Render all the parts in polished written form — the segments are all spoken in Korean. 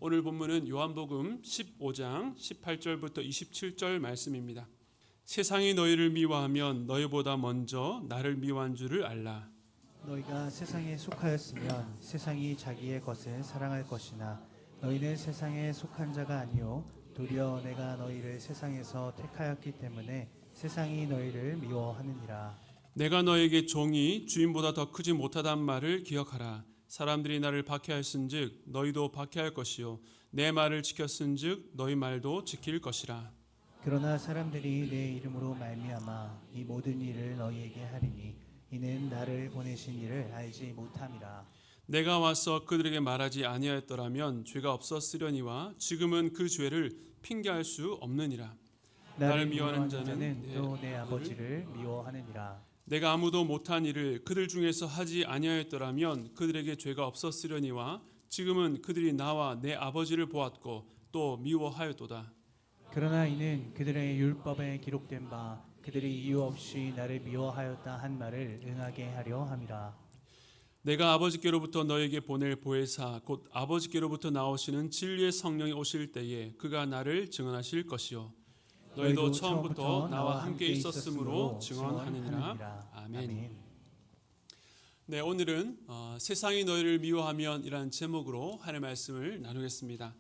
오늘 본문은 요한복음 15장 18절부터 27절 말씀입니다. 세상이 너희를 미워하면 너희보다 먼저 나를 미워한 줄을 알라. 너희가 세상에 속하였으면 세상이 자기의 것을 사랑할 것이나 너희는 세상에 속한 자가 아니요 도리어 내가 너희를 세상에서 택하였기 때문에 세상이 너희를 미워하느니라. 내가 너에게 종이 주인보다 더 크지 못하단 말을 기억하라. 사람들이 나를 박해하였은즉 너희도 박해할 것이요 내 말을 지켰은즉 너희 말도 지킬 것이라. 그러나 사람들이 내 이름으로 말미암아 이 모든 일을 너희에게 하리니 이는 나를 보내신 이를 알지 못함이라. 내가 와서 그들에게 말하지 아니하였더라면 죄가 없었으려니와 지금은 그 죄를 핑계할 수 없느니라. 나를 미워하는 자는 또 내 아버지를 미워하느니라. 내가 아무도 못한 일을 그들 중에서 하지 아니하였더라면 그들에게 죄가 없었으려니와 지금은 그들이 나와 내 아버지를 보았고 또 미워하였도다. 그러나 이는 그들의 율법에 기록된 바 그들이 이유 없이 나를 미워하였다 한 말을 응하게 하려 함이라. 내가 아버지께로부터 너에게 보낼 보혜사 곧 아버지께로부터 나오시는 진리의 성령이 오실 때에 그가 나를 증언하실 것이요 너희도 처음부터 나와 함께 있었으므로 증언하느니라. 아멘. 네, 오늘은 세상이 너희를 미워하면 이라는 제목으로 하나님의 말씀을 나누겠습니다.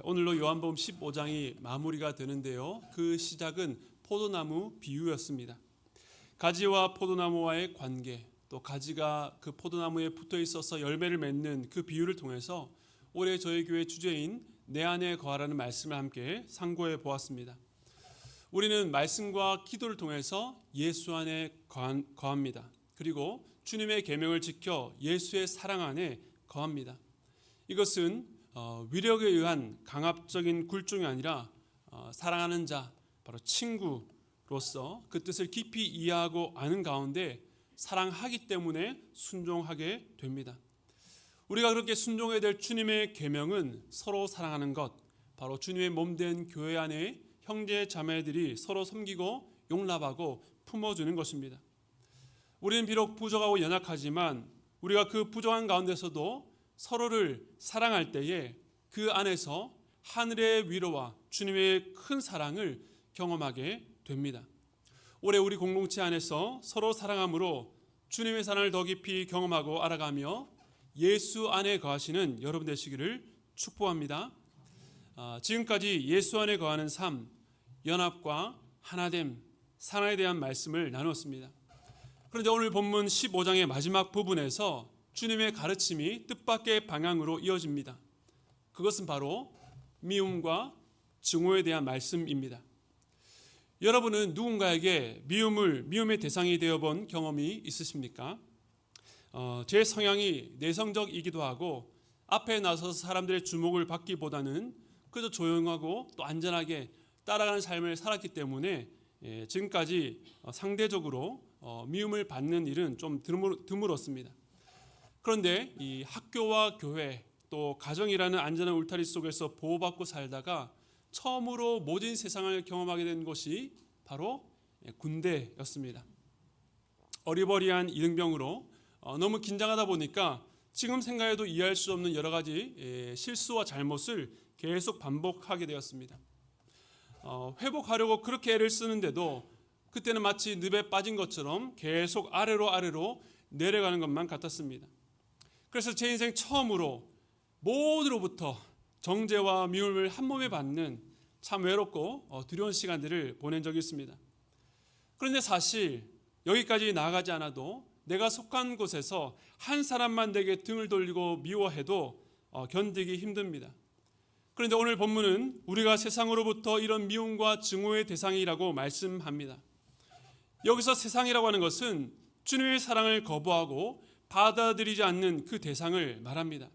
오늘로 요한복음 15장이 마무리가 되는데요. 그 시작은 포도나무 비유였습니다. 가지와 포도나무와의 관계, 또 가지가 그 포도나무에 붙어 있어서 열매를 맺는 그 비유를 통해서 올해 저희 교회 주제인 내 안에 거하라는 말씀을 함께 상고해 보았습니다. 우리는 말씀과 기도를 통해서 예수 안에 거합니다. 그리고 주님의 계명을 지켜 예수의 사랑 안에 거합니다. 이것은 위력에 의한 강압적인 굴종이 아니라 사랑하는 자, 바로 친구로서 그 뜻을 깊이 이해하고 아는 가운데 사랑하기 때문에 순종하게 됩니다. 우리가 그렇게 순종해야 될 주님의 계명은 서로 사랑하는 것, 바로 주님의 몸된 교회 안에 형제 자매들이 서로 섬기고 용납하고 품어주는 것입니다. 우리는 비록 부족하고 연약하지만 우리가 그 부족한 가운데서도 서로를 사랑할 때에 그 안에서 하늘의 위로와 주님의 큰 사랑을 경험하게 됩니다. 올해 우리 공동체 안에서 서로 사랑함으로 주님의 사랑을 더 깊이 경험하고 알아가며 예수 안에 거하시는 여러분 되시기를 축복합니다. 지금까지 예수 안에 거하는 삶, 연합과 하나됨, 사랑에 대한 말씀을 나누었습니다. 그런데 오늘 본문 15장의 마지막 부분에서 주님의 가르침이 뜻밖의 방향으로 이어집니다. 그것은 바로 미움과 증오에 대한 말씀입니다. 여러분은 누군가에게 미움의 대상이 되어본 경험이 있으십니까? 제 성향이 내성적이기도 하고 앞에 나서서 사람들의 주목을 받기보다는 그저 조용하고 또 안전하게 따라가는 삶을 살았기 때문에 지금까지 상대적으로 미움을 받는 일은 좀 드물었습니다. 그런데 이 학교와 교회 또 가정이라는 안전한 울타리 속에서 보호받고 살다가 처음으로 모진 세상을 경험하게 된 곳이 바로 군대였습니다. 어리버리한 이등병으로 너무 긴장하다 보니까 지금 생각해도 이해할 수 없는 여러 가지 실수와 잘못을 계속 반복하게 되었습니다. 회복하려고 그렇게 애를 쓰는데도 그때는 마치 늪에 빠진 것처럼 계속 아래로 내려가는 것만 같았습니다. 그래서 제 인생 처음으로 모두로부터 정죄와 미움을 한 몸에 받는 참 외롭고 두려운 시간들을 보낸 적이 있습니다. 그런데 사실 여기까지 나아가지 않아도 내가 속한 곳에서 한 사람만 내게 등을 돌리고 미워해도 견디기 힘듭니다. 그런데 오늘 본문은 우리가 세상으로부터 이런 미움과 증오의 대상이라고 말씀합니다. 여기서 세상이라고 하는 것은 주님의 사랑을 거부하고 받아들이지 않는 그 대상을 말합니다.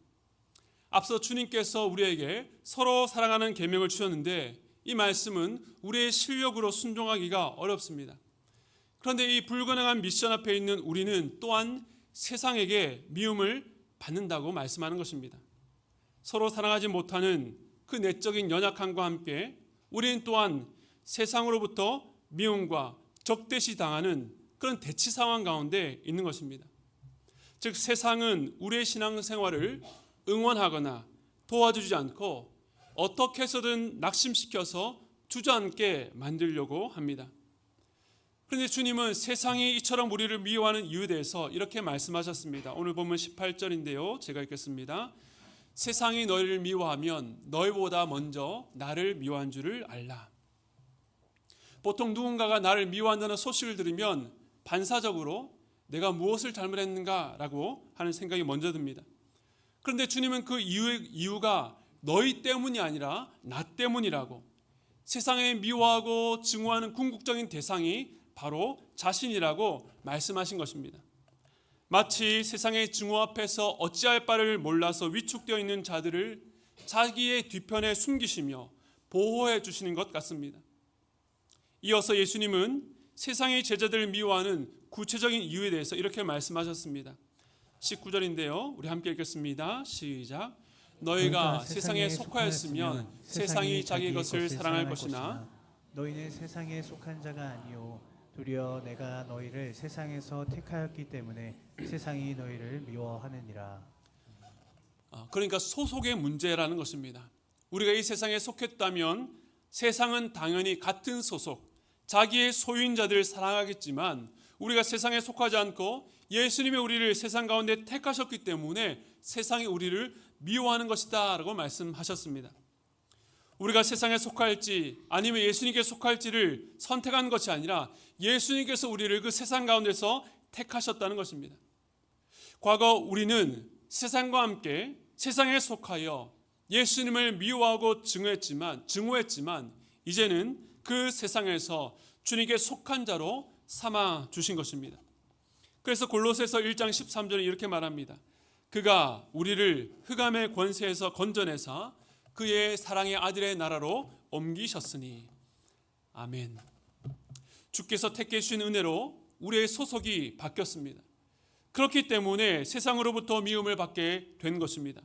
앞서 주님께서 우리에게 서로 사랑하는 계명을 주셨는데 이 말씀은 우리의 실력으로 순종하기가 어렵습니다. 그런데 이 불가능한 미션 앞에 있는 우리는 또한 세상에게 미움을 받는다고 말씀하는 것입니다. 서로 사랑하지 못하는 그 내적인 연약함과 함께 우리는 또한 세상으로부터 미움과 적대시 당하는 그런 대치 상황 가운데 있는 것입니다. 즉 세상은 우리의 신앙생활을 응원하거나 도와주지 않고 어떻게 해서든 낙심시켜서 주저앉게 만들려고 합니다. 그런데 주님은 세상이 이처럼 우리를 미워하는 이유에 대해서 이렇게 말씀하셨습니다. 오늘 본문 18절인데요. 제가 읽겠습니다. 세상이 너희를 미워하면 너희보다 먼저 나를 미워한 줄을 알라. 보통 누군가가 나를 미워한다는 소식을 들으면 반사적으로 내가 무엇을 잘못했는가라고 하는 생각이 먼저 듭니다. 그런데 주님은 그 이유가 너희 때문이 아니라 나 때문이라고, 세상에 미워하고 증오하는 궁극적인 대상이 바로 자신이라고 말씀하신 것입니다. 마치 세상의 증오 앞에서 어찌할 바를 몰라서 위축되어 있는 자들을 자기의 뒤편에 숨기시며 보호해 주시는 것 같습니다. 이어서 예수님은 세상의 제자들을 미워하는 구체적인 이유에 대해서 이렇게 말씀하셨습니다. 19절인데요. 우리 함께 읽겠습니다. 시작. 너희가 세상에 속하였으면 세상이 자기 것을 사랑할 것이나 너희는 세상에 속한 자가 아니요 도리어 내가 너희를 세상에서 택하였기 때문에 세상이 너희를 미워하느니라. 그러니까 소속의 문제라는 것입니다. 우리가 이 세상에 속했다면 세상은 당연히 같은 소속, 자기의 소유인자들을 사랑하겠지만 우리가 세상에 속하지 않고 예수님이 우리를 세상 가운데 택하셨기 때문에 세상이 우리를 미워하는 것이다 라고 말씀하셨습니다. 우리가 세상에 속할지 아니면 예수님께 속할지를 선택한 것이 아니라 예수님께서 우리를 그 세상 가운데서 택하셨다는 것입니다. 과거 우리는 세상과 함께 세상에 속하여 예수님을 미워하고 증오했지만 이제는 그 세상에서 주님께 속한 자로 삼아 주신 것입니다. 그래서 골로새서 1장 13절에 이렇게 말합니다. 그가 우리를 흑암의 권세에서 건져내사 그의 사랑의 아들의 나라로 옮기셨으니. 아멘. 주께서 택해 주신 은혜로 우리의 소속이 바뀌었습니다. 그렇기 때문에 세상으로부터 미움을 받게 된 것입니다.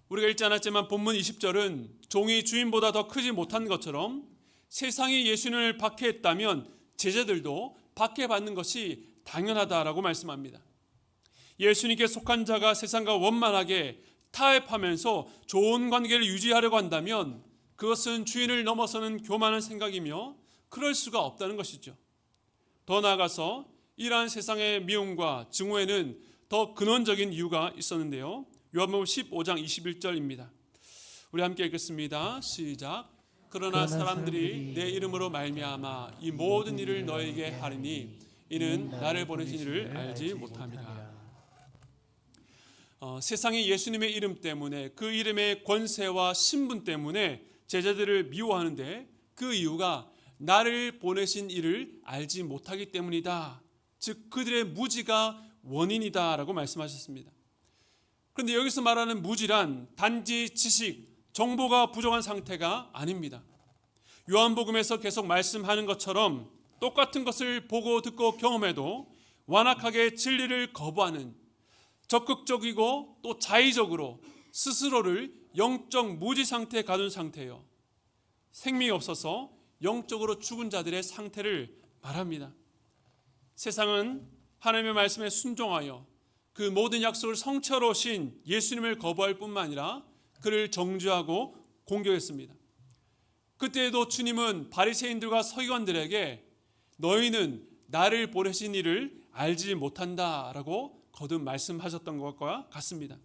우리가 읽지 않았지만 본문 20절은 종이 주인보다 더 크지 못한 것처럼 세상이 예수님을 박해했다면 제자들도 박해받는 것이 당연하다라고 말씀합니다. 예수님께 속한 자가 세상과 원만하게 타협하면서 좋은 관계를 유지하려고 한다면 그것은 주인을 넘어서는 교만한 생각이며 그럴 수가 없다는 것이죠. 더 나아가서 이러한 세상의 미움과 증오에는 더 근원적인 이유가 있었는데요. 요한복음 15장 21절입니다. 우리 함께 읽겠습니다. 시작. 그러나 사람들이 내 이름으로 말미암아 이 모든 일을 너에게 하리니 이는 나를 보내신 이를 알지 못함이라. 세상이 예수님의 이름 때문에 그 이름의 권세와 신분 때문에 제자들을 미워하는데 그 이유가 나를 보내신 이를 알지 못하기 때문이다. 즉 그들의 무지가 원인이다라고 말씀하셨습니다. 그런데 여기서 말하는 무지란 단지 지식, 정보가 부족한 상태가 아닙니다. 요한복음에서 계속 말씀하는 것처럼 똑같은 것을 보고 듣고 경험해도 완악하게 진리를 거부하는 적극적이고 또 자의적으로 스스로를 영적 무지 상태에 가둔 상태예요. 생명이 없어서 영적으로 죽은 자들의 상태를 말합니다. 세상은 하나님의 말씀에 순종하여 그 모든 약속을 성취하러 오신 예수님을 거부할 뿐만 아니라 그를 정죄하고 공격했습니다. 그때에도 주님은 바리새인들과 서기관들에게 너희는 나를 보내신 이를 알지 못한다라고 거듭 말씀하셨던 것과 같습니다.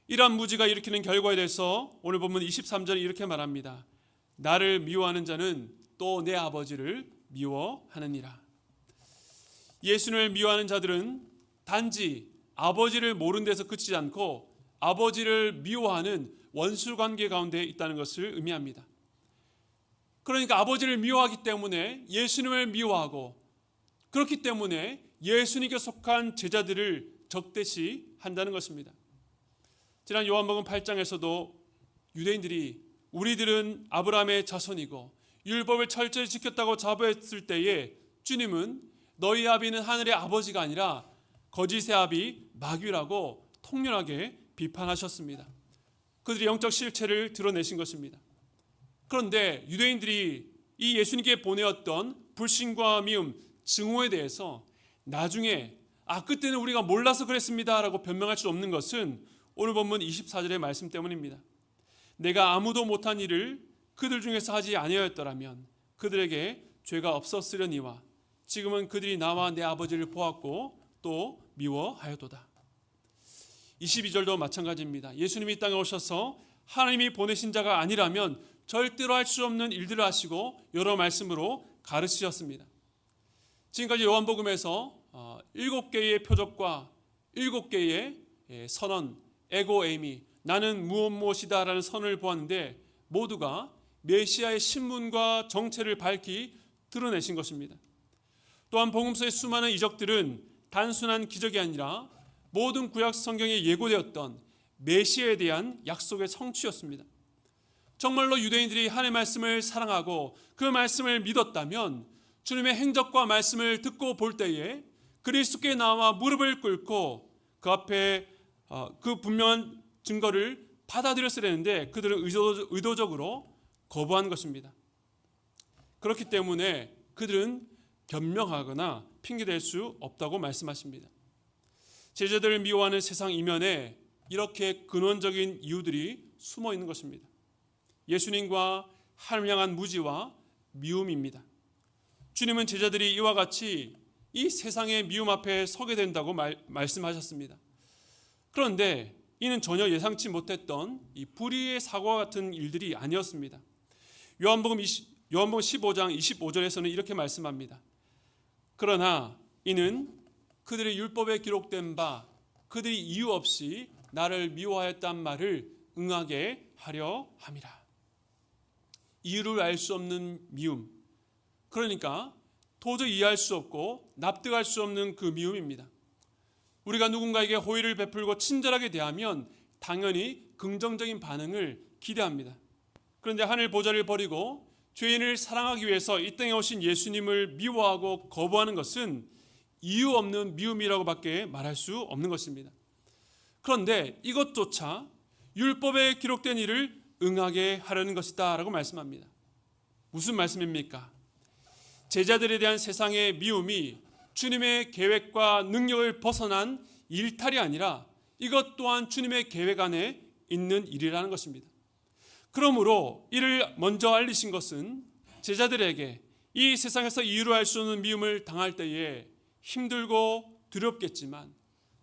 이러한 무지가 일으키는 결과에 대해서 오늘 본문 23절에 이렇게 말합니다. 나를 미워하는 자는 또 내 아버지를 미워하느니라. 예수님을 미워하는 자들은 단지 아버지를 모르는 데서 그치지 않고 아버지를 미워하는 원수 관계 가운데 있다는 것을 의미합니다. 그러니까 아버지를 미워하기 때문에 예수님을 미워하고 그렇기 때문에 예수님께 속한 제자들을 적대시 한다는 것입니다. 지난 요한복음 8장에서도 유대인들이 우리들은 아브라함의 자손이고 율법을 철저히 지켰다고 자부했을 때에 주님은 너희 아비는 하늘의 아버지가 아니라 거짓의 아비 마귀라고 통렬하게 비판하셨습니다. 그들이 영적 실체를 드러내신 것입니다. 그런데 유대인들이 이 예수님께 보내었던 불신과 미움, 증오에 대해서 나중에 그때는 우리가 몰라서 그랬습니다 라고 변명할 수 없는 것은 오늘 본문 24절의 말씀 때문입니다. 내가 아무도 못한 일을 그들 중에서 하지 아니하였더라면 그들에게 죄가 없었으려니와 지금은 그들이 나와 내 아버지를 보았고 또 미워하였도다. 22절도 마찬가지입니다. 예수님이 이 땅에 오셔서 하나님이 보내신 자가 아니라면 절대로 할 수 없는 일들을 하시고 여러 말씀으로 가르치셨습니다. 지금까지 요한복음에서 7개의 표적과 7개의 선언, 에고 에이미, 나는 무엇이다라는 선언을 보았는데 모두가 메시아의 신분과 정체를 밝히 드러내신 것입니다. 또한 복음서의 수많은 이적들은 단순한 기적이 아니라 모든 구약 성경에 예고되었던 메시아에 대한 약속의 성취였습니다. 정말로 유대인들이 하나님의 말씀을 사랑하고 그 말씀을 믿었다면 주님의 행적과 말씀을 듣고 볼 때에 그리스도께 나와 무릎을 꿇고 그 앞에 그 분명한 증거를 받아들였어야 되는데 그들은 의도적으로 거부한 것입니다. 그렇기 때문에 그들은 변명하거나 핑계댈 수 없다고 말씀하십니다. 제자들을 미워하는 세상 이면에 이렇게 근원적인 이유들이 숨어 있는 것입니다. 예수님과 하나님을 향한 무지와 미움입니다. 주님은 제자들이 이와 같이 이 세상의 미움 앞에 서게 된다고 말씀하셨습니다. 그런데 이는 전혀 예상치 못했던 이 불의의 사고와 같은 일들이 아니었습니다. 요한복음 15장 25절에서는 이렇게 말씀합니다. 그러나 이는 그들의 율법에 기록된 바 그들이 이유 없이 나를 미워하였단 말을 응하게 하려 함이라. 이유를 알 수 없는 미움, 그러니까 도저히 이해할 수 없고 납득할 수 없는 그 미움입니다. 우리가 누군가에게 호의를 베풀고 친절하게 대하면 당연히 긍정적인 반응을 기대합니다. 그런데 하늘 보좌를 버리고 죄인을 사랑하기 위해서 이 땅에 오신 예수님을 미워하고 거부하는 것은 이유 없는 미움이라고밖에 말할 수 없는 것입니다. 그런데 이것조차 율법에 기록된 일을 응하게 하려는 것이다 라고 말씀합니다. 무슨 말씀입니까? 제자들에 대한 세상의 미움이 주님의 계획과 능력을 벗어난 일탈이 아니라 이것 또한 주님의 계획 안에 있는 일이라는 것입니다. 그러므로 이를 먼저 알리신 것은 제자들에게 이 세상에서 이유로 할 수 없는 미움을 당할 때에 힘들고 두렵겠지만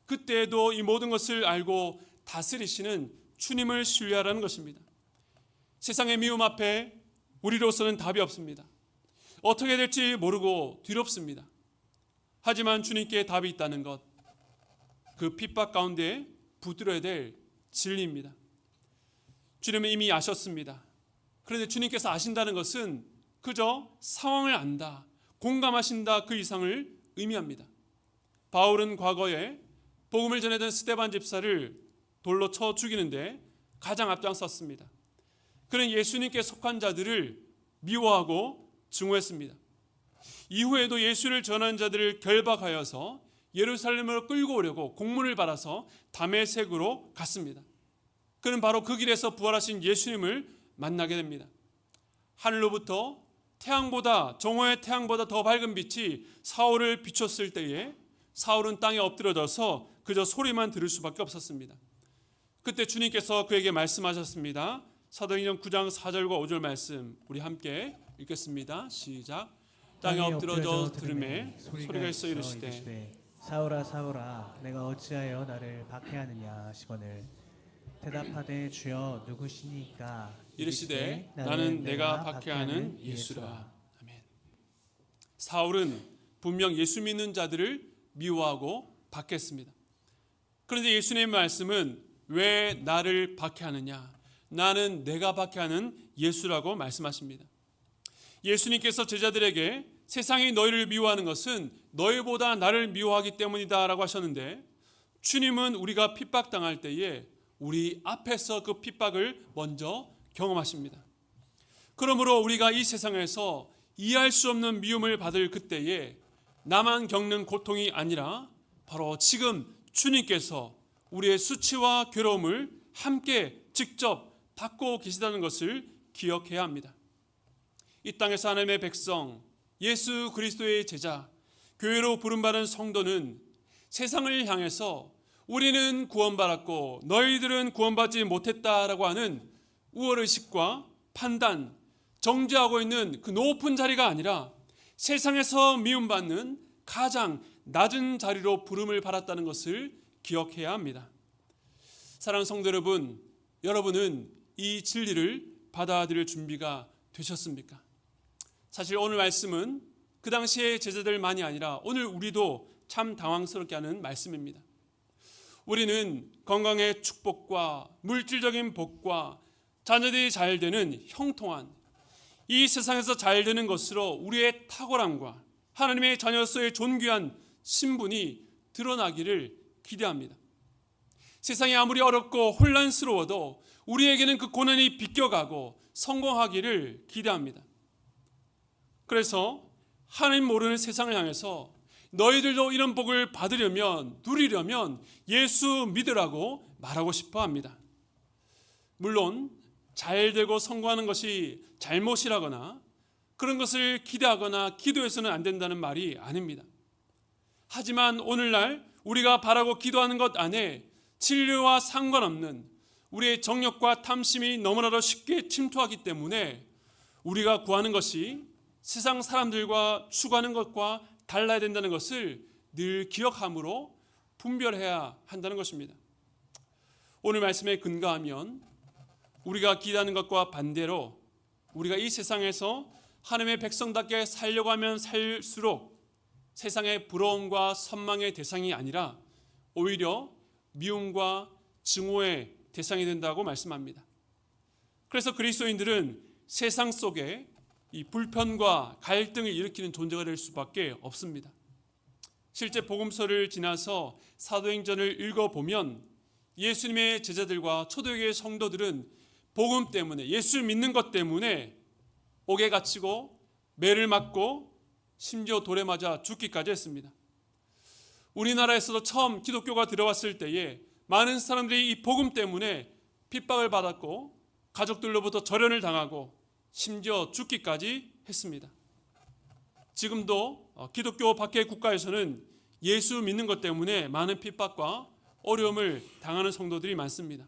그때에도 이 모든 것을 알고 다스리시는 주님을 신뢰하라는 것입니다. 세상의 미움 앞에 우리로서는 답이 없습니다. 어떻게 될지 모르고 두렵습니다. 하지만 주님께 답이 있다는 것, 그 핍박 가운데 붙들어야 될 진리입니다. 주님은 이미 아셨습니다. 그런데 주님께서 아신다는 것은 그저 상황을 안다, 공감하신다 그 이상을 의미합니다. 바울은 과거에 복음을 전하던 스데반 집사를 돌로 쳐 죽이는데 가장 앞장섰습니다. 그는 예수님께 속한 자들을 미워하고 증오했습니다. 이후에도 예수를 전한 자들을 결박하여서 예루살렘으로 끌고 오려고 공문을 받아서 다메섹으로 갔습니다. 그는 바로 그 길에서 부활하신 예수님을 만나게 됩니다. 하늘로부터 정오의 태양보다 더 밝은 빛이 사울을 비췄을 때에 사울은 땅에 엎드려져서 그저 소리만 들을 수밖에 없었습니다. 그때 주님께서 그에게 말씀하셨습니다. 사도행전 9장 4절과 5절 말씀 우리 함께 읽겠습니다. 시작. 땅에 엎드러져 들음에 소리가 있어 이르시되 사울아 사울아 내가 어찌하여 나를 박해하느냐 하시거늘 대답하되 주여 누구시니까 이르시되 나는 내가 박해하는 예수라. 아멘. 사울은 분명 예수 믿는 자들을 미워하고 박해했습니다. 그런데 예수님의 말씀은 왜 나를 박해하느냐? 나는 내가 박해하는 예수라고 말씀하십니다. 예수님께서 제자들에게 세상이 너희를 미워하는 것은 너희보다 나를 미워하기 때문이다 라고 하셨는데 주님은 우리가 핍박당할 때에 우리 앞에서 그 핍박을 먼저 경험하십니다. 그러므로 우리가 이 세상에서 이해할 수 없는 미움을 받을 그때에 나만 겪는 고통이 아니라 바로 지금 주님께서 우리의 수치와 괴로움을 함께 직접 받고 계시다는 것을 기억해야 합니다. 이 땅에서 하나님의 백성, 예수 그리스도의 제자, 교회로 부름받은 성도는 세상을 향해서 우리는 구원받았고 너희들은 구원받지 못했다라고 하는 우월의식과 판단, 정죄하고 있는 그 높은 자리가 아니라 세상에서 미움받는 가장 낮은 자리로 부름을 받았다는 것을 기억해야 합니다. 사랑하는 성도 여러분, 여러분은 이 진리를 받아들일 준비가 되셨습니까? 사실 오늘 말씀은 그 당시의 제자들만이 아니라 오늘 우리도 참 당황스럽게 하는 말씀입니다. 우리는 건강의 축복과 물질적인 복과 자녀들이 잘 되는 형통한 이 세상에서 잘 되는 것으로 우리의 탁월함과 하나님의 자녀로서의 존귀한 신분이 드러나기를 기대합니다. 세상이 아무리 어렵고 혼란스러워도 우리에게는 그 고난이 비껴가고 성공하기를 기대합니다. 그래서 하나님 모르는 세상을 향해서 너희들도 이런 복을 받으려면, 누리려면 예수 믿으라고 말하고 싶어 합니다. 물론 잘 되고 성공하는 것이 잘못이라거나 그런 것을 기대하거나 기도해서는 안 된다는 말이 아닙니다. 하지만 오늘날 우리가 바라고 기도하는 것 안에 진리와 상관없는 우리의 정욕과 탐심이 너무나도 쉽게 침투하기 때문에 우리가 구하는 것이 세상 사람들과 추구하는 것과 달라야 된다는 것을 늘 기억함으로 분별해야 한다는 것입니다. 오늘 말씀에 근거하면 우리가 기대하는 것과 반대로 우리가 이 세상에서 하나님의 백성답게 살려고 하면 살수록 세상의 부러움과 선망의 대상이 아니라 오히려 미움과 증오의 대상이 된다고 말씀합니다. 그래서 그리스도인들은 세상 속에 이 불편과 갈등을 일으키는 존재가 될 수밖에 없습니다. 실제 복음서를 지나서 사도행전을 읽어보면 예수님의 제자들과 초대교회 성도들은 복음 때문에, 예수 믿는 것 때문에 옥에 갇히고 매를 맞고 심지어 돌에 맞아 죽기까지 했습니다. 우리나라에서도 처음 기독교가 들어왔을 때에 많은 사람들이 이 복음 때문에 핍박을 받았고 가족들로부터 절연을 당하고 심지어 죽기까지 했습니다. 지금도 기독교 밖의 국가에서는 예수 믿는 것 때문에 많은 핍박과 어려움을 당하는 성도들이 많습니다.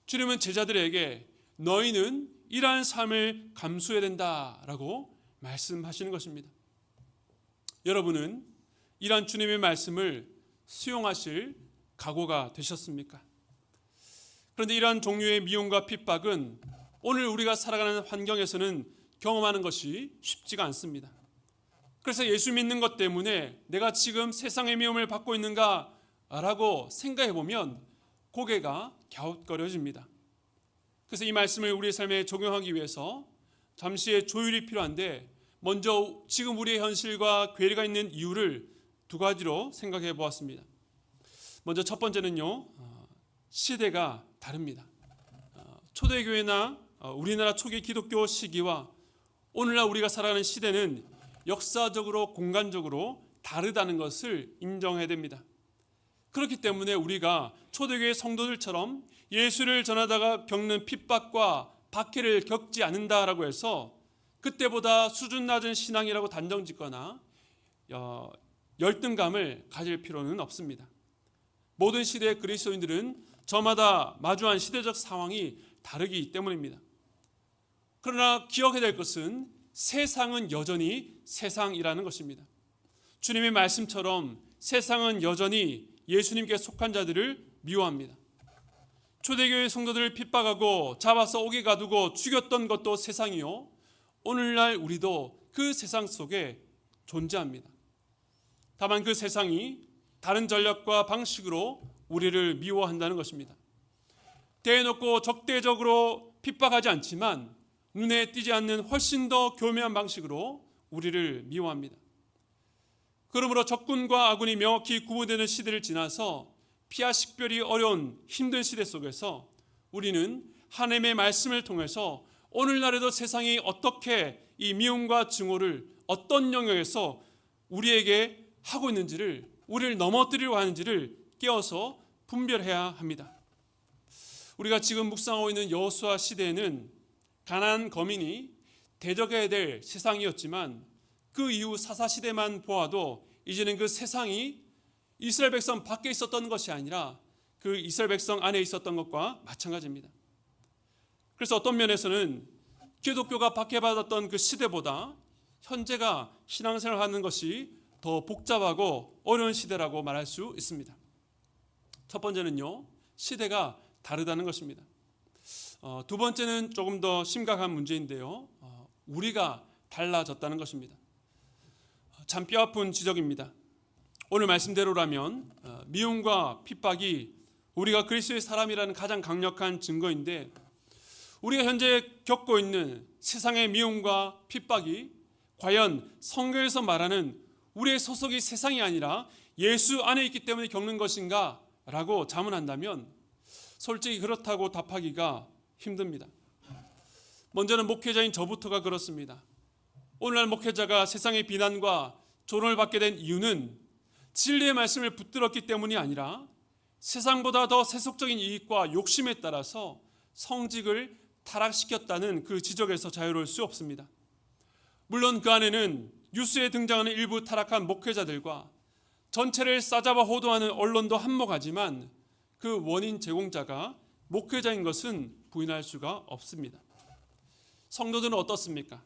주님은 제자들에게 너희는 이러한 삶을 감수해야 된다라고 말씀하시는 것입니다. 여러분은 이러한 주님의 말씀을 수용하실 각오가 되셨습니까? 그런데 이러한 종류의 미움과 핍박은 오늘 우리가 살아가는 환경에서는 경험하는 것이 쉽지가 않습니다. 그래서 예수 믿는 것 때문에 내가 지금 세상의 미움을 받고 있는가라고 생각해 보면 고개가 갸웃거려집니다. 그래서 이 말씀을 우리의 삶에 적용하기 위해서 잠시의 조율이 필요한데 먼저 지금 우리의 현실과 괴리가 있는 이유를 두 가지로 생각해 보았습니다. 먼저 첫 번째는요, 시대가 다릅니다. 초대교회나 우리나라 초기 기독교 시기와 오늘날 우리가 살아가는 시대는 역사적으로 공간적으로 다르다는 것을 인정해야 됩니다. 그렇기 때문에 우리가 초대교회 성도들처럼 예수를 전하다가 겪는 핍박과 박해를 겪지 않는다라고 해서 그때보다 수준 낮은 신앙이라고 단정짓거나 열등감을 가질 필요는 없습니다. 모든 시대의 그리스도인들은 저마다 마주한 시대적 상황이 다르기 때문입니다. 그러나 기억해야 될 것은 세상은 여전히 세상이라는 것입니다. 주님의 말씀처럼 세상은 여전히 예수님께 속한 자들을 미워합니다. 초대교회 성도들을 핍박하고 잡아서 옥에 가두고 죽였던 것도 세상이요, 오늘날 우리도 그 세상 속에 존재합니다. 다만 그 세상이 다른 전략과 방식으로 우리를 미워한다는 것입니다. 대놓고 적대적으로 핍박하지 않지만 눈에 띄지 않는 훨씬 더 교묘한 방식으로 우리를 미워합니다. 그러므로 적군과 아군이 명확히 구분되는 시대를 지나서 피하 식별이 어려운 힘든 시대 속에서 우리는 하나님의 말씀을 통해서 오늘날에도 세상이 어떻게 이 미움과 증오를 어떤 영역에서 우리에게 하고 있는지를, 우리를 넘어뜨리려고 하는지를 깨어서 분별해야 합니다. 우리가 지금 묵상하고 있는 여호수아 시대에는 가나안 거민이 대적해야 될 세상이었지만 그 이후 사사시대만 보아도 이제는 그 세상이 이스라엘 백성 밖에 있었던 것이 아니라 그 이스라엘 백성 안에 있었던 것과 마찬가지입니다. 그래서 어떤 면에서는 기독교가 박해받았던 그 시대보다 현재가 신앙생활을 하는 것이 더 복잡하고 어려운 시대라고 말할 수 있습니다. 첫 번째는요, 시대가 다르다는 것입니다. 두 번째는 조금 더 심각한 문제인데요, 우리가 달라졌다는 것입니다. 참 뼈아픈 지적입니다. 오늘 말씀대로라면 미움과 핍박이 우리가 그리스도의 사람이라는 가장 강력한 증거인데, 우리가 현재 겪고 있는 세상의 미움과 핍박이 과연 성경에서 말하는 우리의 소속이 세상이 아니라 예수 안에 있기 때문에 겪는 것인가? 라고 자문한다면 솔직히 그렇다고 답하기가 힘듭니다. 먼저는 목회자인 저부터가 그렇습니다. 오늘날 목회자가 세상의 비난과 조롱을 받게 된 이유는 진리의 말씀을 붙들었기 때문이 아니라 세상보다 더 세속적인 이익과 욕심에 따라서 성직을 타락시켰다는 그 지적에서 자유로울 수 없습니다. 물론 그 안에는 뉴스에 등장하는 일부 타락한 목회자들과 전체를 싸잡아 호도하는 언론도 한몫하지만 그 원인 제공자가 목회자인 것은 부인할 수가 없습니다. 성도들은 어떻습니까?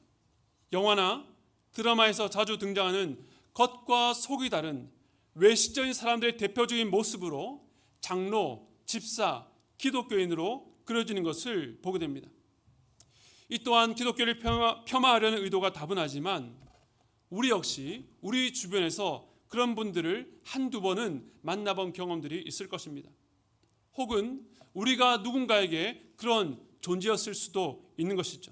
영화나 드라마에서 자주 등장하는 겉과 속이 다른 외식적인 사람들의 대표적인 모습으로 장로, 집사, 기독교인으로 그려지는 것을 보게 됩니다. 이 또한 기독교를 폄하하려는 의도가 다분하지만 우리 역시 우리 주변에서 그런 분들을 한두 번은 만나본 경험들이 있을 것입니다. 혹은 우리가 누군가에게 그런 존재였을 수도 있는 것이죠.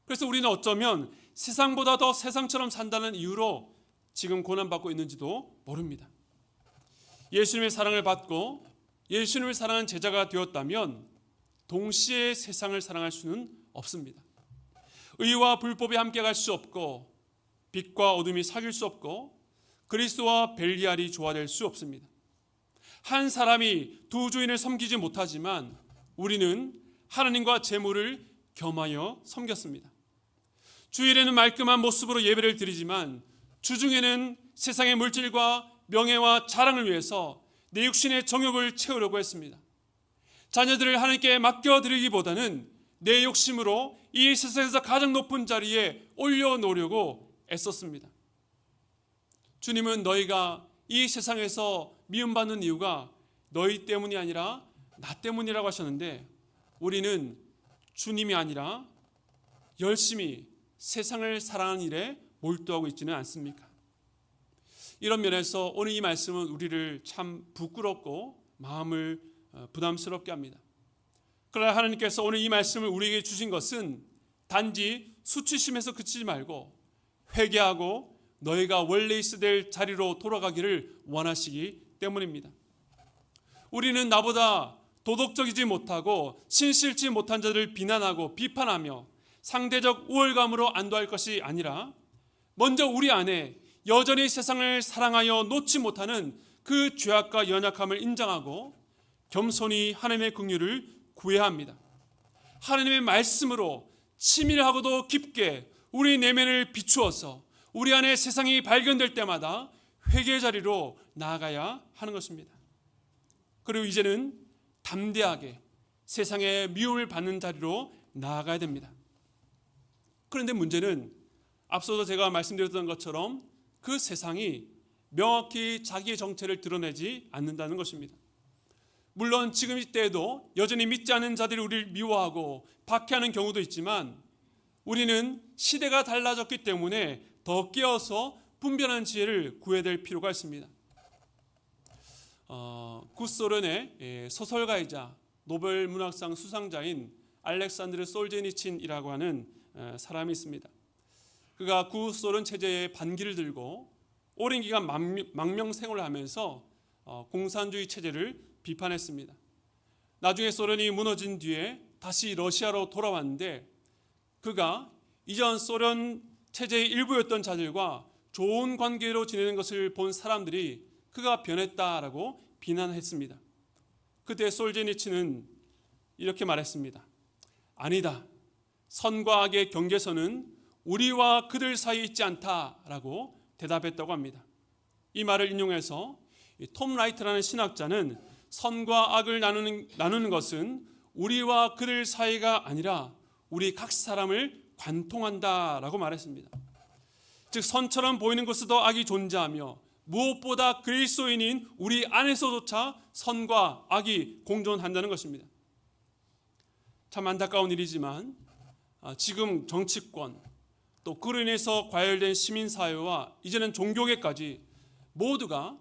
그래서 우리는 어쩌면 세상보다 더 세상처럼 산다는 이유로 지금 고난받고 있는지도 모릅니다. 예수님의 사랑을 받고 예수님을 사랑하는 제자가 되었다면 동시에 세상을 사랑할 수는 없습니다. 의와 불법이 함께 갈 수 없고 빛과 어둠이 사귈 수 없고 그리스도와 벨리알이 조화될 수 없습니다. 한 사람이 두 주인을 섬기지 못하지만 우리는 하나님과 재물을 겸하여 섬겼습니다. 주일에는 말끔한 모습으로 예배를 드리지만 주중에는 세상의 물질과 명예와 자랑을 위해서 내 육신의 정욕을 채우려고 했습니다. 자녀들을 하나님께 맡겨드리기보다는 내 욕심으로 이 세상에서 가장 높은 자리에 올려놓으려고 애썼습니다. 주님은 너희가 이 세상에서 미움받는 이유가 너희 때문이 아니라 나 때문이라고 하셨는데 우리는 주님이 아니라 열심히 세상을 사랑하는 일에 몰두하고 있지는 않습니까? 이런 면에서 오늘 이 말씀은 우리를 참 부끄럽고 마음을 부담스럽게 합니다. 그러나 하나님께서 오늘 이 말씀을 우리에게 주신 것은 단지 수치심에서 그치지 말고 회개하고 너희가 원래 있어야 될 자리로 돌아가기를 원하시기 때문입니다. 우리는 나보다 도덕적이지 못하고 신실치 못한 자들을 비난하고 비판하며 상대적 우월감으로 안도할 것이 아니라 먼저 우리 안에 여전히 세상을 사랑하여 놓지 못하는 그 죄악과 연약함을 인정하고 겸손히 하나님의 긍휼을 구해야 합니다. 하나님의 말씀으로 치밀하고도 깊게 우리 내면을 비추어서 우리 안에 세상이 발견될 때마다 회개의 자리로 나아가야 하는 것입니다. 그리고 이제는 담대하게 세상의 미움을 받는 자리로 나아가야 됩니다. 그런데 문제는 앞서도 제가 말씀드렸던 것처럼 그 세상이 명확히 자기의 정체를 드러내지 않는다는 것입니다. 물론 지금 이때에도 여전히 믿지 않는 자들이 우리를 미워하고 박해하는 경우도 있지만 우리는 시대가 달라졌기 때문에 더 깨어서 분별하는 지혜를 구해야 될 필요가 있습니다. 구소련의 소설가이자 노벨 문학상 수상자인 알렉산드르 솔제니친이라고 하는 사람이 있습니다. 그가 구소련 체제의 반기를 들고 오랜 기간 망명생활을 하면서 공산주의 체제를 비판했습니다. 나중에 소련이 무너진 뒤에 다시 러시아로 돌아왔는데 그가 이전 소련 체제의 일부였던 자들과 좋은 관계로 지내는 것을 본 사람들이 그가 변했다라고 비난했습니다. 그때 솔제니친은 이렇게 말했습니다. 아니다. 선과 악의 경계선은 우리와 그들 사이에 있지 않다라고 대답했다고 합니다. 이 말을 인용해서 톰 라이트라는 신학자는 선과 악을 나누는 것은 우리와 그들 사이가 아니라 우리 각 사람을 관통한다라고 말했습니다. 즉 선처럼 보이는 곳에도 악이 존재하며 무엇보다 그리스도인인 우리 안에서조차 선과 악이 공존한다는 것입니다. 참 안타까운 일이지만 지금 정치권 또 그로 인해서 과열된 시민사회와 이제는 종교계까지 모두가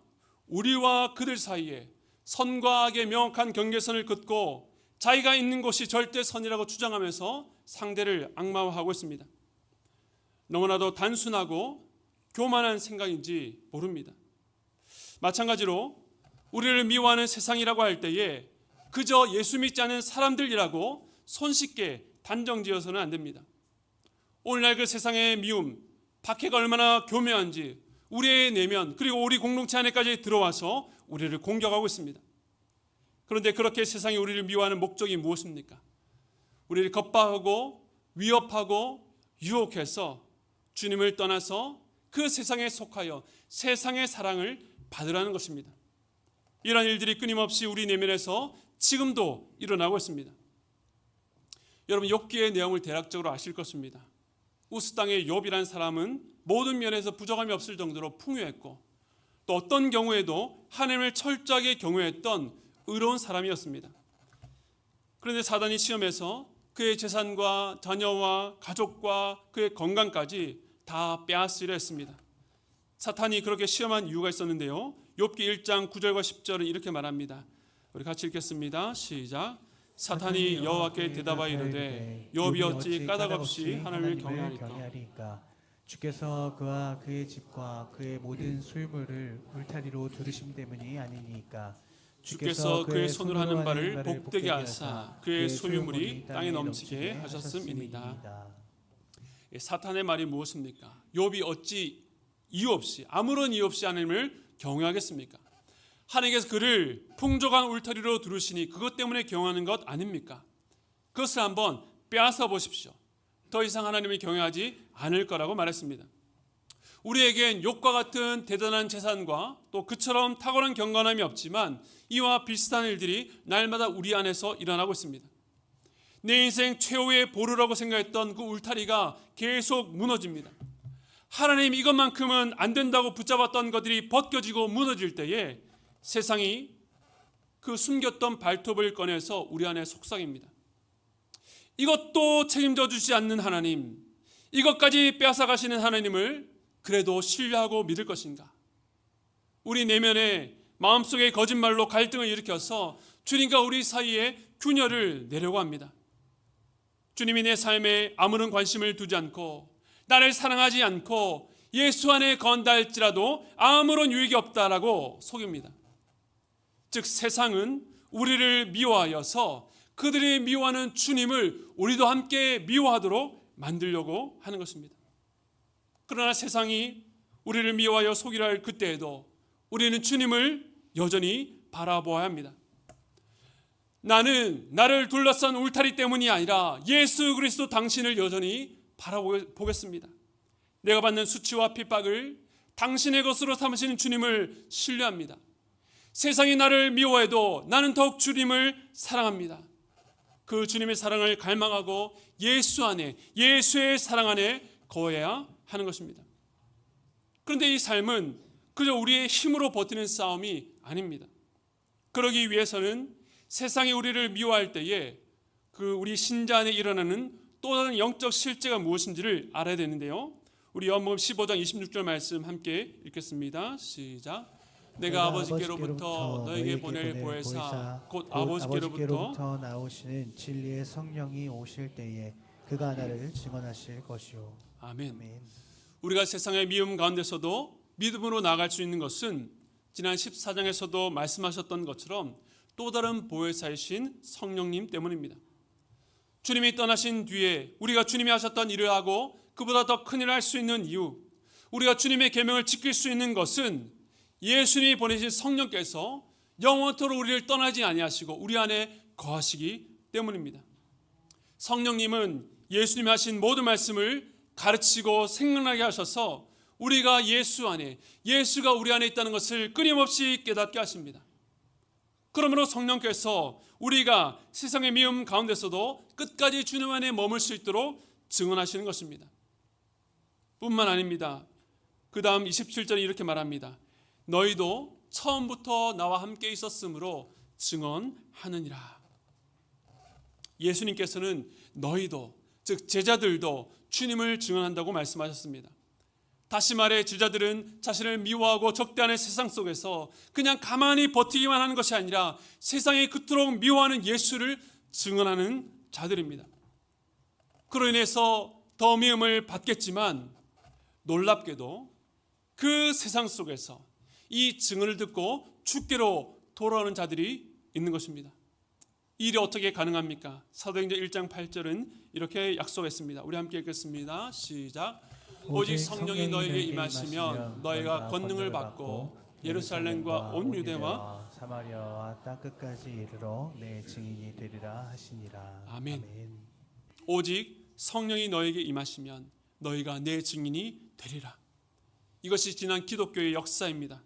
우리와 그들 사이에 선과 악의 명확한 경계선을 긋고 자기가 있는 곳이 절대 선이라고 주장하면서 상대를 악마화하고 있습니다. 너무나도 단순하고 교만한 생각인지 모릅니다. 마찬가지로 우리를 미워하는 세상이라고 할 때에 그저 예수 믿지 않는 사람들이라고 손쉽게 단정지어서는 안 됩니다. 오늘날 그 세상의 미움, 박해가 얼마나 교묘한지 우리의 내면 그리고 우리 공동체 안에까지 들어와서 우리를 공격하고 있습니다. 그런데 그렇게 세상이 우리를 미워하는 목적이 무엇입니까? 우리를 겁박하고 위협하고 유혹해서 주님을 떠나서 그 세상에 속하여 세상의 사랑을 받으라는 것입니다. 이러한 일들이 끊임없이 우리 내면에서 지금도 일어나고 있습니다. 여러분 욥기의 내용을 대략적으로 아실 것입니다. 우스 땅의 욥이라는 사람은 모든 면에서 부족함이 없을 정도로 풍요했고 또 어떤 경우에도 하나님을 철저하게 경외했던 의로운 사람이었습니다. 그런데 사단이 시험해서 그의 재산과 자녀와 가족과 그의 건강까지 다 빼앗으려 했습니다. 사탄이 그렇게 시험한 이유가 있었는데요. 욥기 1장 9절과 10절은 이렇게 말합니다. 우리 같이 읽겠습니다. 시작. 사탄이 여호와께 대답하여 이르되 욥이 어찌 까닭없이 하나님을 경외하리까. 주께서 그와 그의 집과 그의 모든 소유물을 울타리로 두르심 때문이 아니니까. 주께서 그의 손으로 하는 바를 복되게 하사 그의 소유물이 땅에 넘치게 하셨음이니이다. 사탄의 말이 무엇입니까? 욥이 어찌 이유 없이 아무런 이유 없이 하나님을 경외하겠습니까? 하나님께서 그를 풍족한 울타리로 두르시니 그것 때문에 경외하는 것 아닙니까? 그것을 한번 빼앗아 보십시오. 더 이상 하나님을 경외하지 않을 거라고 말했습니다. 우리에겐 욥과 같은 대단한 재산과 또 그처럼 탁월한 경건함이 없지만 이와 비슷한 일들이 날마다 우리 안에서 일어나고 있습니다. 내 인생 최후의 보루라고 생각했던 그 울타리가 계속 무너집니다. 하나님 이것만큼은 안 된다고 붙잡았던 것들이 벗겨지고 무너질 때에 세상이 그 숨겼던 발톱을 꺼내서 우리 안에 속삭입니다. 이것도 책임져 주지 않는 하나님, 이것까지 빼앗아 가시는 하나님을 그래도 신뢰하고 믿을 것인가? 우리 내면에 마음속에 거짓말로 갈등을 일으켜서 주님과 우리 사이에 균열을 내려고 합니다. 주님이 내 삶에 아무런 관심을 두지 않고 나를 사랑하지 않고 예수 안에 건다 할지라도 아무런 유익이 없다라고 속입니다. 즉 세상은 우리를 미워하여서 그들이 미워하는 주님을 우리도 함께 미워하도록 만들려고 하는 것입니다. 그러나 세상이 우리를 미워하여 속이려 할 그때에도 우리는 주님을 여전히 바라보아야 합니다. 나는 나를 둘러싼 울타리 때문이 아니라 예수 그리스도 당신을 여전히 바라보겠습니다. 내가 받는 수치와 핍박을 당신의 것으로 삼으시는 주님을 신뢰합니다. 세상이 나를 미워해도 나는 더욱 주님을 사랑합니다. 그 주님의 사랑을 갈망하고 예수 안에, 예수의 사랑 안에 거해야 하는 것입니다. 그런데 이 삶은 그저 우리의 힘으로 버티는 싸움이 아닙니다. 그러기 위해서는 세상이 우리를 미워할 때에 그 우리 신자 안에 일어나는 또 다른 영적 실제가 무엇인지를 알아야 되는데요. 우리 요한복음 15장 26절 말씀 함께 읽겠습니다. 시작. 내가 아버지께로부터 너에게 보낼 보혜사 곧 아버지께로부터 나오시는 진리의 성령이 오실 때에 그가 나를 증언하실 것이요. 아멘. 우리가 세상의 미움 가운데서도 믿음으로 나아갈 수 있는 것은 지난 14장에서도 말씀하셨던 것처럼 또 다른 보혜사이신 성령님 때문입니다. 주님이 떠나신 뒤에 우리가 주님이 하셨던 일을 하고 그보다 더 큰 일을 할 수 있는 이유, 우리가 주님의 계명을 지킬 수 있는 것은 예수님이 보내신 성령께서 영원토록 우리를 떠나지 아니하시고 우리 안에 거하시기 때문입니다. 성령님은 예수님이 하신 모든 말씀을 가르치고 생각나게 하셔서 우리가 예수 안에, 예수가 우리 안에 있다는 것을 끊임없이 깨닫게 하십니다. 그러므로 성령께서 우리가 세상의 미움 가운데서도 끝까지 주님 안에 머물 수 있도록 증언하시는 것입니다. 뿐만 아닙니다. 그 다음 27절에 이렇게 말합니다. 너희도 처음부터 나와 함께 있었으므로 증언하느니라. 예수님께서는 너희도, 즉 제자들도 주님을 증언한다고 말씀하셨습니다. 다시 말해 제자들은 자신을 미워하고 적대하는 세상 속에서 그냥 가만히 버티기만 하는 것이 아니라 세상이 그토록 미워하는 예수를 증언하는 자들입니다. 그로 인해서 더 미움을 받겠지만 놀랍게도 그 세상 속에서 이 증언을 듣고 주께로 돌아오는 자들이 있는 것입니다. 이 일이 어떻게 가능합니까? 사도행전 1장 8절은 이렇게 약속했습니다. 우리 함께 읽겠습니다. 시작. 오직 성령이 너에게 임하시면 너희가 권능을 받고 예루살렘과 온 유대와 사마리아와 땅 끝까지 이르러 내 증인이 되리라 하시니라. 아멘. 오직 성령이 너에게 임하시면 너희가 내 증인이 되리라. 이것이 지난 기독교의 역사입니다.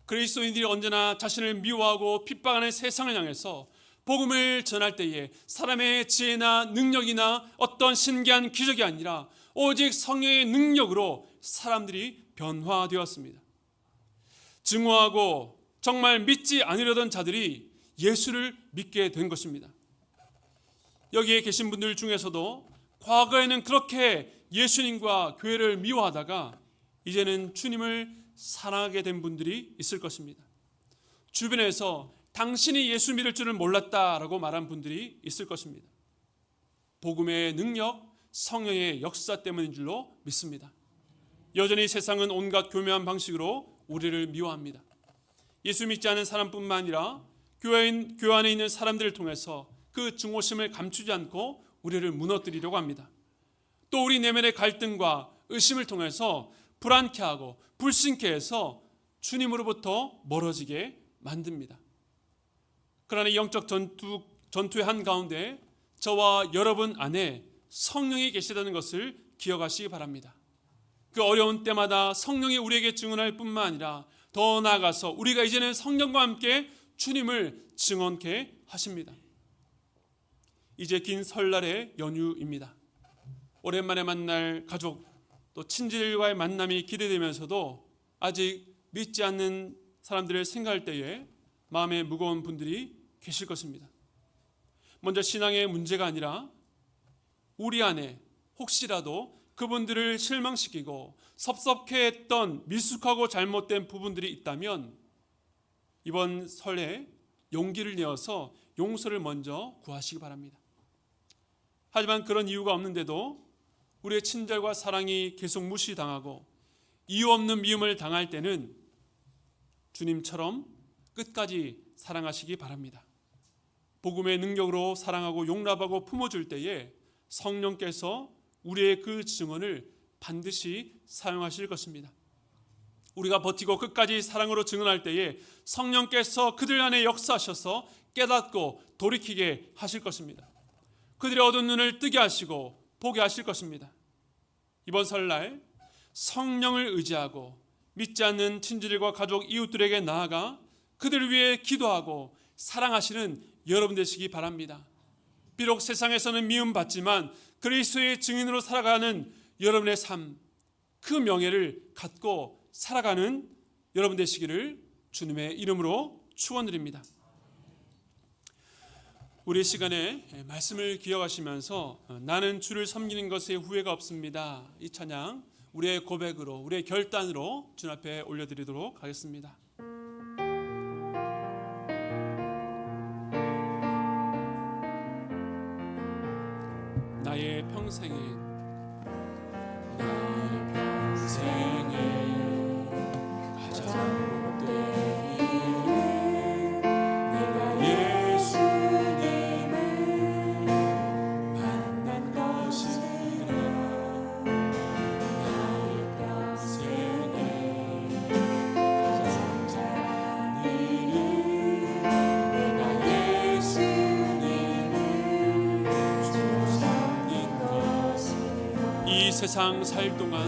그리스도인들이 언제나 자신을 미워하고 핍박하는 세상을 향해서 복음을 전할 때에 사람의 지혜나 능력이나 어떤 신기한 기적이 아니라 오직 성령의 능력으로 사람들이 변화되었습니다. 증오하고 정말 믿지 않으려던 자들이 예수를 믿게 된 것입니다. 여기에 계신 분들 중에서도 과거에는 그렇게 예수님과 교회를 미워하다가 이제는 주님을 사랑하게 된 분들이 있을 것입니다. 주변에서 당신이 예수 믿을 줄을 몰랐다라고 말한 분들이 있을 것입니다. 복음의 능력, 성령의 역사 때문인 줄로 믿습니다. 여전히 세상은 온갖 교묘한 방식으로 우리를 미워합니다. 예수 믿지 않은 사람뿐만 아니라 교회 안에 있는 사람들을 통해서 그 증오심을 감추지 않고 우리를 무너뜨리려고 합니다. 또 우리 내면의 갈등과 의심을 통해서 불안케 하고 불신케 해서 주님으로부터 멀어지게 만듭니다. 그러나 영적 전투의 한가운데 저와 여러분 안에 성령이 계시다는 것을 기억하시기 바랍니다. 그 어려운 때마다 성령이 우리에게 증언할 뿐만 아니라 더 나아가서 우리가 이제는 성령과 함께 주님을 증언케 하십니다. 이제 긴 설날의 연휴입니다. 오랜만에 만날 가족 또 친지들과의 만남이 기대되면서도 아직 믿지 않는 사람들을 생각할 때에 마음에 무거운 분들이 계실 것입니다. 먼저 신앙의 문제가 아니라 우리 안에 혹시라도 그분들을 실망시키고 섭섭해했던 미숙하고 잘못된 부분들이 있다면 이번 설에 용기를 내어서 용서를 먼저 구하시기 바랍니다. 하지만 그런 이유가 없는데도 우리의 친절과 사랑이 계속 무시당하고 이유 없는 미움을 당할 때는 주님처럼 끝까지 사랑하시기 바랍니다. 복음의 능력으로 사랑하고 용납하고 품어줄 때에 성령께서 우리의 그 증언을 반드시 사용하실 것입니다. 우리가 버티고 끝까지 사랑으로 증언할 때에 성령께서 그들 안에 역사하셔서 깨닫고 돌이키게 하실 것입니다. 그들의 어두운 눈을 뜨게 하시고 보게 하실 것입니다. 이번 설날 성령을 의지하고 믿지 않는 친지들과 가족, 이웃들에게 나아가 그들을 위해 기도하고 사랑하시는 여러분 되시기 바랍니다. 비록 세상에서는 미움받지만 그리스도의 증인으로 살아가는 여러분의 삶, 그 명예를 갖고 살아가는 여러분 되시기를 주님의 이름으로 축원드립니다. 우리 시간에 말씀을 기억하시면서 나는 주를 섬기는 것에 후회가 없습니다. 이 찬양 우리의 고백으로, 우리의 결단으로 주님 앞에 올려드리도록 하겠습니다. 나의 평생에 가장 세상 살 동안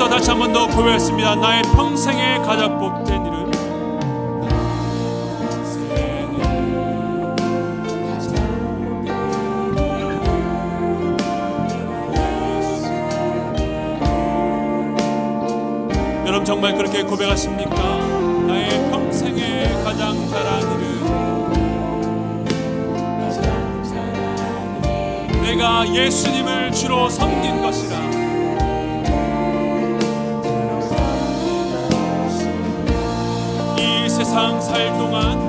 주님께서 다시 한 번 더 고백했습니다. 나의 평생에 가장 복된 일은 여러분 정말 그렇게 고백하십니까? 나의 평생에 가장 잘한 일은 내가 예수님을 주로 섬긴 것이라. 이 세상 살 동안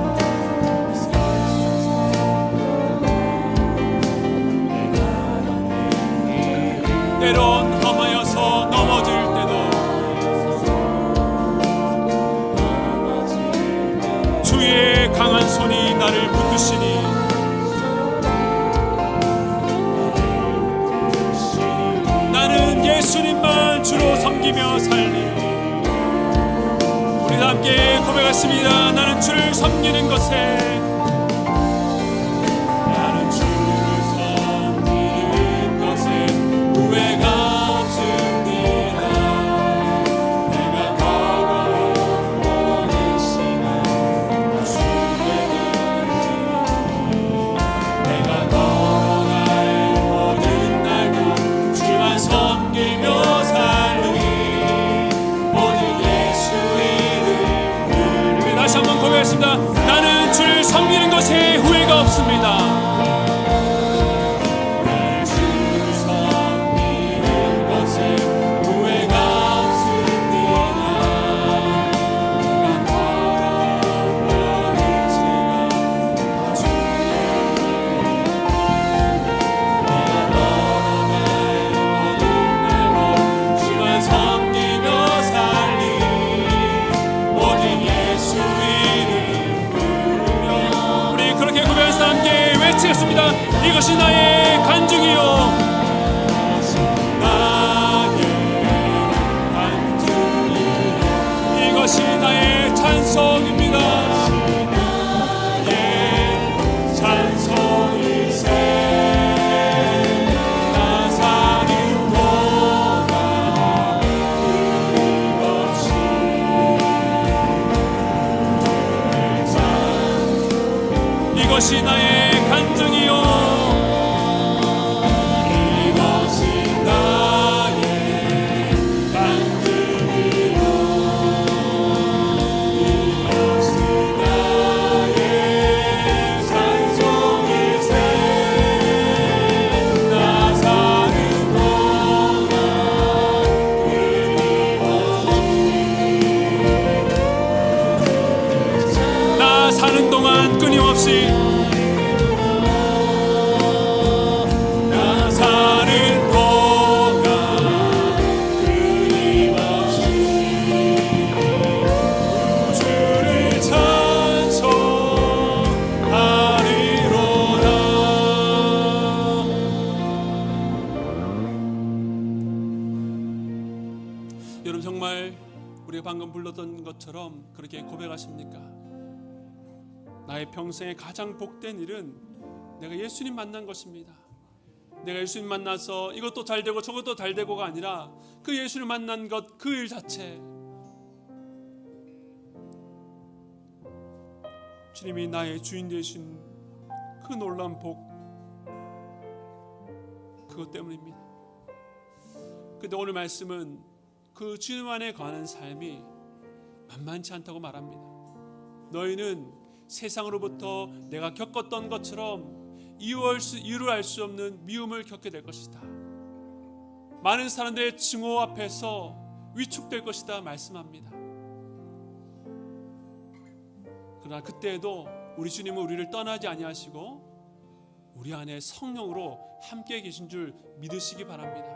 때론 험하여서 넘어질 때도 주의 강한 손이 나를 붙드시니 나는 예수님만 주로 섬기며 살리. 우리 함께 고백했습니다. 나는 주를 섬기는 것에 나는 주를 섬기는 것에 후회가 없습니다. 내가 걸어오는 시간 내가 걸어갈 모든 날도 주만 섬기며 살리. 모든 예수 이름. 우리 다시 한번 고백하겠습니다. 나는 주를 섬기는 것에 후회가 없습니다. 나는 주를 섬기는 것에 후회가 없습니다. 내가 걸어오는 시간 주만 섬기며 살리. 모든 예수 이름 부르며. 우리 그렇게 고백해서 함께 외치겠습니다. 이것이 나의 간증이요 나의 간증이요 이것이 나의 찬송입니다. 나의 찬송이세. 나 사는 동안 끊임없이 이것이 나의 간증이요 이것이 나의 간증이요 이것이 나의 찬송이세. 나 사는 동안 끊임없이 나 사는 동안 끊임없이 나 사는 동안 끊임없이 주를 찬송하리로다. 여러분 정말 우리가 방금 불렀던 것처럼 그렇게 고백하십니까? 나의 평생에 가장 복된 일은 내가 예수님 만난 것입니다. 내가 예수님 만나서 이것도 잘 되고 저것도 잘 되고가 아니라 그 예수를 만난 것 그 일 자체, 주님이 나의 주인 되신 그 놀라운 복, 그것 때문입니다. 근데 오늘 말씀은 그 주님 안에 관한 삶이 만만치 않다고 말합니다. 너희는 세상으로부터 내가 겪었던 것처럼 이유를 알 수 없는 미움을 겪게 될 것이다. 많은 사람들의 증오 앞에서 위축될 것이다 말씀합니다. 그러나 그때에도 우리 주님은 우리를 떠나지 아니하시고 우리 안에 성령으로 함께 계신 줄 믿으시기 바랍니다.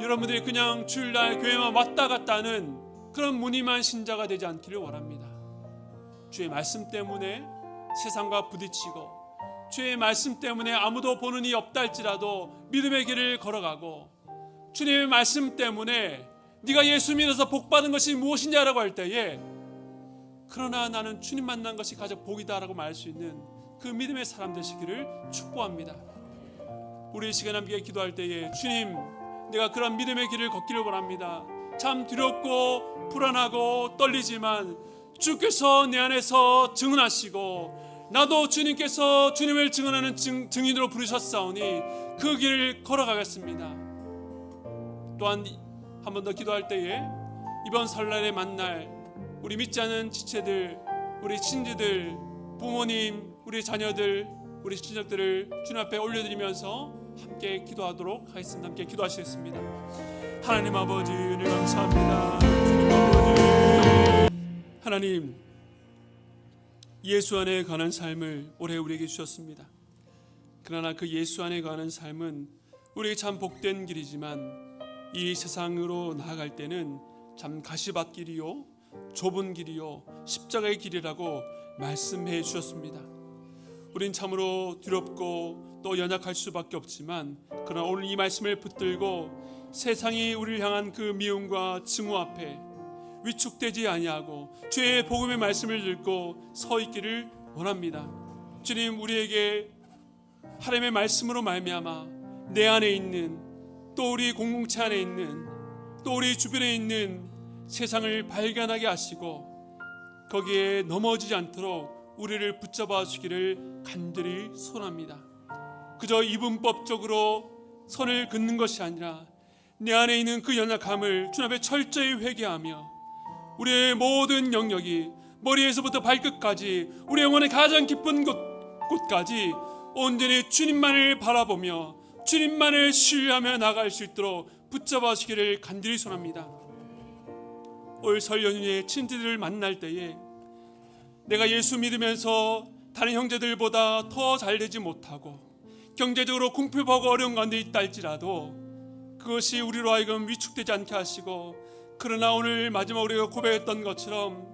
여러분들이 그냥 주일날 교회만 왔다 갔다 하는 그런 무늬만 신자가 되지 않기를 원합니다. 주의 말씀 때문에 세상과 부딪히고 주의 말씀 때문에 아무도 보는 이 없다 할지라도 믿음의 길을 걸어가고 주님의 말씀 때문에 네가 예수 믿어서 복받은 것이 무엇인지 알아고 할 때에 그러나 나는 주님 만난 것이 가장 복이다라고 말할 수 있는 그 믿음의 사람 되시기를 축복합니다. 우리 이 시간 함께 기도할 때에 주님 내가 그런 믿음의 길을 걷기를 원합니다. 참 두렵고 불안하고 떨리지만 주께서 내 안에서 증언하시고 나도 주님께서 주님을 증언하는 증인으로 부르셨사오니 그 길을 걸어가겠습니다. 또한 한 번 더 기도할 때에 이번 설날에 만날 우리 믿지 않은 지체들, 우리 친지들, 부모님, 우리 자녀들, 우리 친척들을 주님 앞에 올려드리면서 함께 기도하도록 하겠습니다. 함께 기도하시겠습니다. 하나님 아버지 은혜 감사합니다. 주님 아버지, 하나님 예수 안에 관한 삶을 올해 우리에게 주셨습니다. 그러나 그 예수 안에 관한 삶은 우리에게 참 복된 길이지만 이 세상으로 나아갈 때는 참 가시밭길이요, 좁은 길이요, 십자가의 길이라고 말씀해 주셨습니다. 우린 참으로 두렵고 또 연약할 수밖에 없지만 그러나 오늘 이 말씀을 붙들고 세상이 우리를 향한 그 미움과 증오 앞에 위축되지 아니하고 주의 복음의 말씀을 듣고 서 있기를 원합니다. 주님, 우리에게 하나님의 말씀으로 말미암아 내 안에 있는, 또 우리 공동체 안에 있는, 또 우리 주변에 있는 세상을 발견하게 하시고 거기에 넘어지지 않도록 우리를 붙잡아 주기를 간절히 소원합니다. 그저 이분법적으로 선을 긋는 것이 아니라 내 안에 있는 그 연약함을 주님 앞에 철저히 회개하며 우리의 모든 영역이 머리에서부터 발끝까지 우리 영혼의 가장 깊은 곳까지 온전히 주님만을 바라보며 주님만을 신뢰하며 나아갈 수 있도록 붙잡아 주시기를 간절히 소원합니다. 올 설 연휴에 친지들을 만날 때에 내가 예수 믿으면서 다른 형제들보다 더 잘되지 못하고 경제적으로 궁핍하고 어려운 가운데 있다 할지라도 그것이 우리로 하여금 위축되지 않게 하시고, 그러나 오늘 마지막 우리가 고백했던 것처럼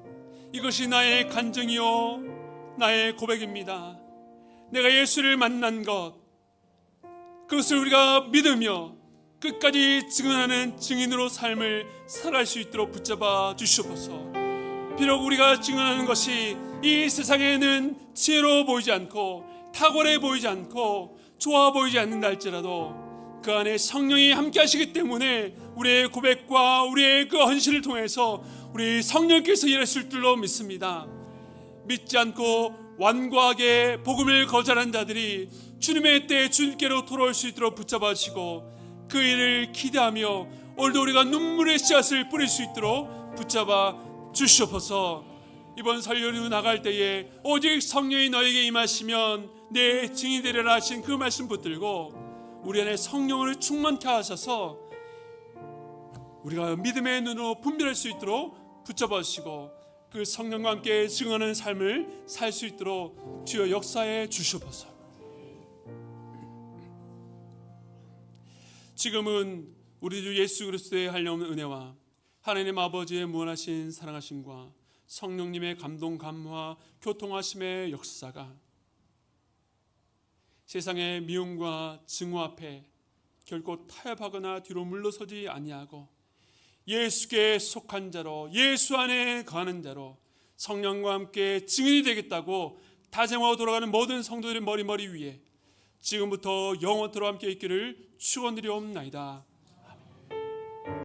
이것이 나의 간증이요 나의 고백입니다. 내가 예수를 만난 것, 그것을 우리가 믿으며 끝까지 증언하는 증인으로 삶을 살아갈 수 있도록 붙잡아 주시옵소서. 비록 우리가 증언하는 것이 이 세상에는 지혜로워 보이지 않고 탁월해 보이지 않고 좋아 보이지 않는다 할지라도 그 안에 성령이 함께 하시기 때문에 우리의 고백과 우리의 그 헌신을 통해서 우리 성령께서 일하실 줄로 믿습니다. 믿지 않고 완고하게 복음을 거절한 자들이 주님의 때에 주님께로 돌아올 수 있도록 붙잡아 주시고 그 일을 기대하며 오늘도 우리가 눈물의 씨앗을 뿌릴 수 있도록 붙잡아 주시옵소서. 이번 설 연휴 나갈 때에 오직 성령이 너에게 임하시면 내 증인이 되리라 하신 그 말씀 붙들고 우리 안에 성령을 충만케 하셔서 우리가 믿음의 눈으로 분별할 수 있도록 붙잡아 주시고 그 성령과 함께 증언하는 삶을 살 수 있도록 주여 역사해 주시옵소서. 지금은 우리 주 예수 그리스도의 한량없는 은혜와 하나님 아버지의 무한하신 사랑하심과 성령님의 감동 감화 교통하심의 역사가 세상의 미움과 증오 앞에 결코 타협하거나 뒤로 물러서지 아니하고 예수께 속한 자로, 예수 안에 거하는 자로 성령과 함께 증인이 되겠다고 다짐하고 돌아가는 모든 성도들의 머리 위에 지금부터 영원토록 함께 있기를 축원드리옵나이다.